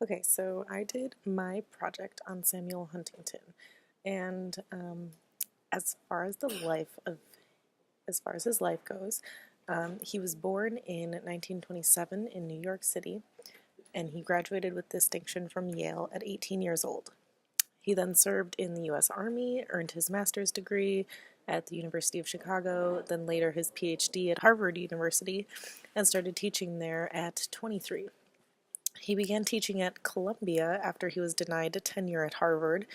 Okay, so I did my project on Samuel Huntington, and as far as the life of, as far as his life goes, he was born in 1927 in New York City, and he graduated with distinction from Yale at 18 years old. He then served in the U.S. Army, earned his master's degree at the University of Chicago, then later his PhD at Harvard University, and started teaching there at 23. He began teaching at Columbia after he was denied a tenure at Harvard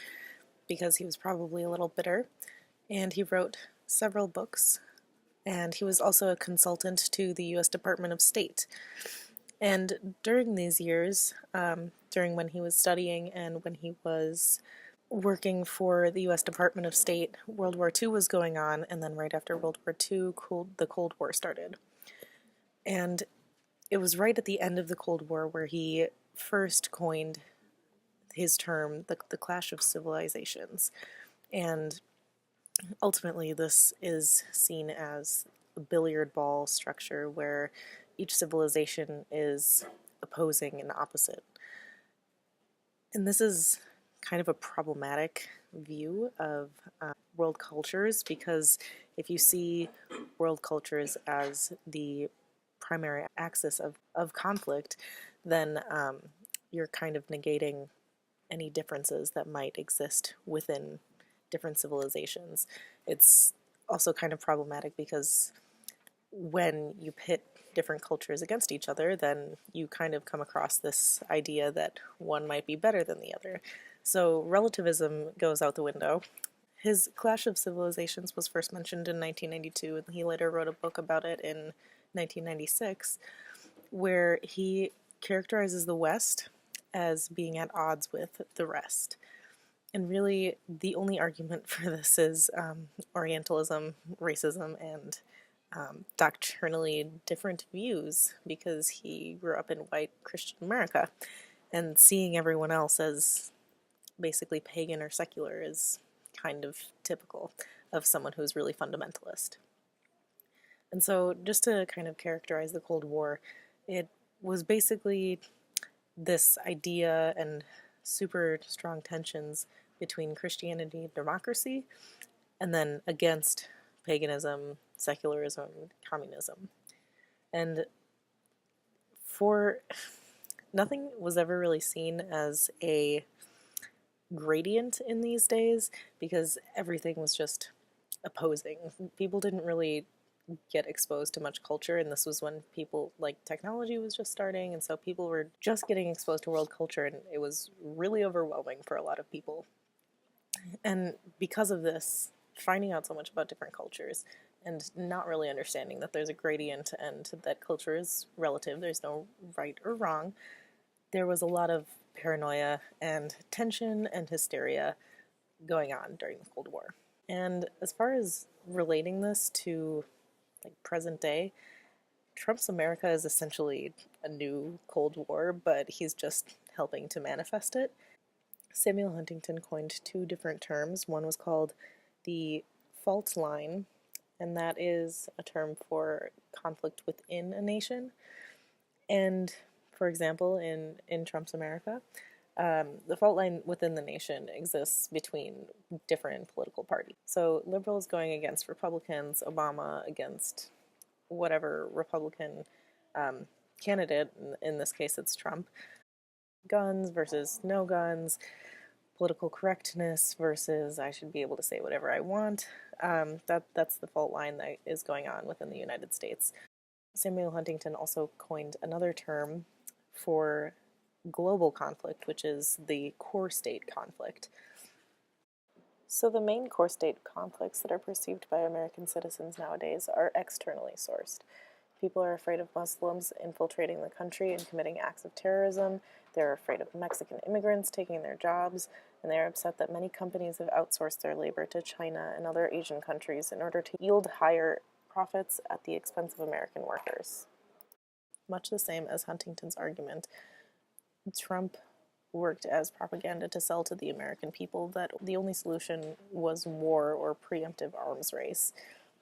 because he was probably a little bitter, and he wrote several books. And he was also a consultant to the U.S. Department of State. And during these years, during when he was studying and when he was working for the U.S. Department of State, World War II was going on, and then right after World War II, the Cold War started. And it was right at the end of the Cold War where he first coined his term, the clash of civilizations. And ultimately, this is seen as a billiard ball structure where each civilization is opposing an opposite. And this is kind of a problematic view of world cultures, because if you see world cultures as the primary axis of conflict, then you're kind of negating any differences that might exist within different civilizations. It's also kind of problematic because when you pit different cultures against each other, then you kind of come across this idea that one might be better than the other. So relativism goes out the window. His Clash of Civilizations was first mentioned in 1992, and he later wrote a book about it in 1996, where he characterizes the West as being at odds with the rest. And really, the only argument for this is Orientalism, racism, and doctrinally different views, because he grew up in white Christian America, and seeing everyone else as basically pagan or secular is kind of typical of someone who's really fundamentalist. And so, just to kind of characterize the Cold War, it was basically this idea and super strong tensions between Christianity and democracy, and then against paganism, secularism, communism. And for nothing was ever really seen as a gradient in these days, because everything was just opposing. People didn't really get exposed to much culture, and this was when people, like, technology was just starting, and so people were just getting exposed to world culture, and it was really overwhelming for a lot of people. And because of this, finding out so much about different cultures and not really understanding that there's a gradient and that culture is relative, there's no right or wrong, there was a lot of paranoia and tension and hysteria going on during the Cold War. And as far as relating this to like present day, Trump's America is essentially a new Cold War, but he's just helping to manifest it. Samuel Huntington coined two different terms. One was called the fault line, and that is a term for conflict within a nation. And for example, in Trump's America, the fault line within the nation exists between different political parties. So liberals going against Republicans, Obama against whatever Republican candidate, in this case it's Trump, guns versus no guns, political correctness versus I should be able to say whatever I want. That's the fault line that is going on within the United States. Samuel Huntington also coined another term for global conflict, which is the core state conflict. So the main core state conflicts that are perceived by American citizens nowadays are externally sourced. People are afraid of Muslims infiltrating the country and committing acts of terrorism. They're afraid of Mexican immigrants taking their jobs, and they're upset that many companies have outsourced their labor to China and other Asian countries in order to yield higher profits at the expense of American workers. Much the same as Huntington's argument, Trump worked as propaganda to sell to the American people that the only solution was war or preemptive arms race.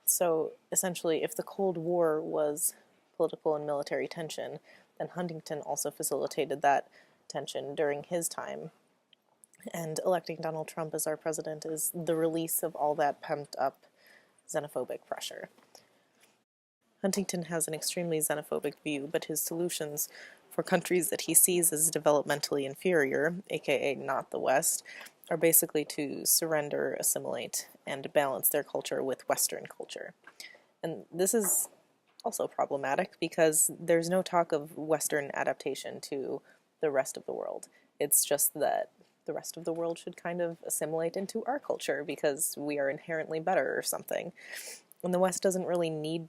So essentially, if the Cold War was political and military tension, then Huntington also facilitated that attention during his time. And electing Donald Trump as our president is the release of all that pent up xenophobic pressure. Huntington has an extremely xenophobic view, but his solutions for countries that he sees as developmentally inferior, aka not the West, are basically to surrender, assimilate, and balance their culture with Western culture. And this is also problematic because there's no talk of Western adaptation to the rest of the world. It's just that the rest of the world should kind of assimilate into our culture because we are inherently better or something. And the West doesn't really need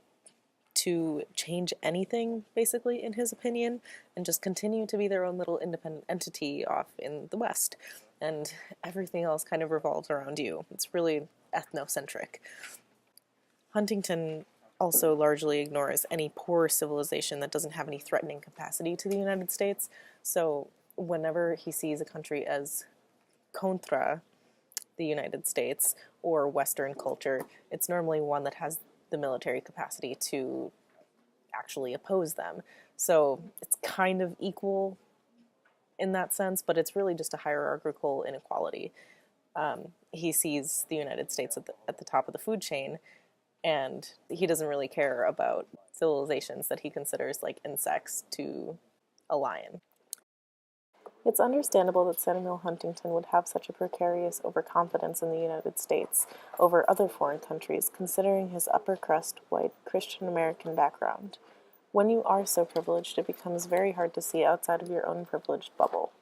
to change anything, basically, in his opinion, and just continue to be their own little independent entity off in the West. And everything else kind of revolves around you. It's really ethnocentric. Huntington also largely ignores any poor civilization that doesn't have any threatening capacity to the United States. So whenever he sees a country as contra the United States or Western culture, it's normally one that has the military capacity to actually oppose them. So it's kind of equal in that sense, but it's really just a hierarchical inequality. He sees the United States at the top of the food chain, and he doesn't really care about civilizations that he considers like insects to a lion. It's understandable that Samuel Huntington would have such a precarious overconfidence in the United States over other foreign countries, considering his upper crust, white, Christian American background. When you are so privileged, it becomes very hard to see outside of your own privileged bubble.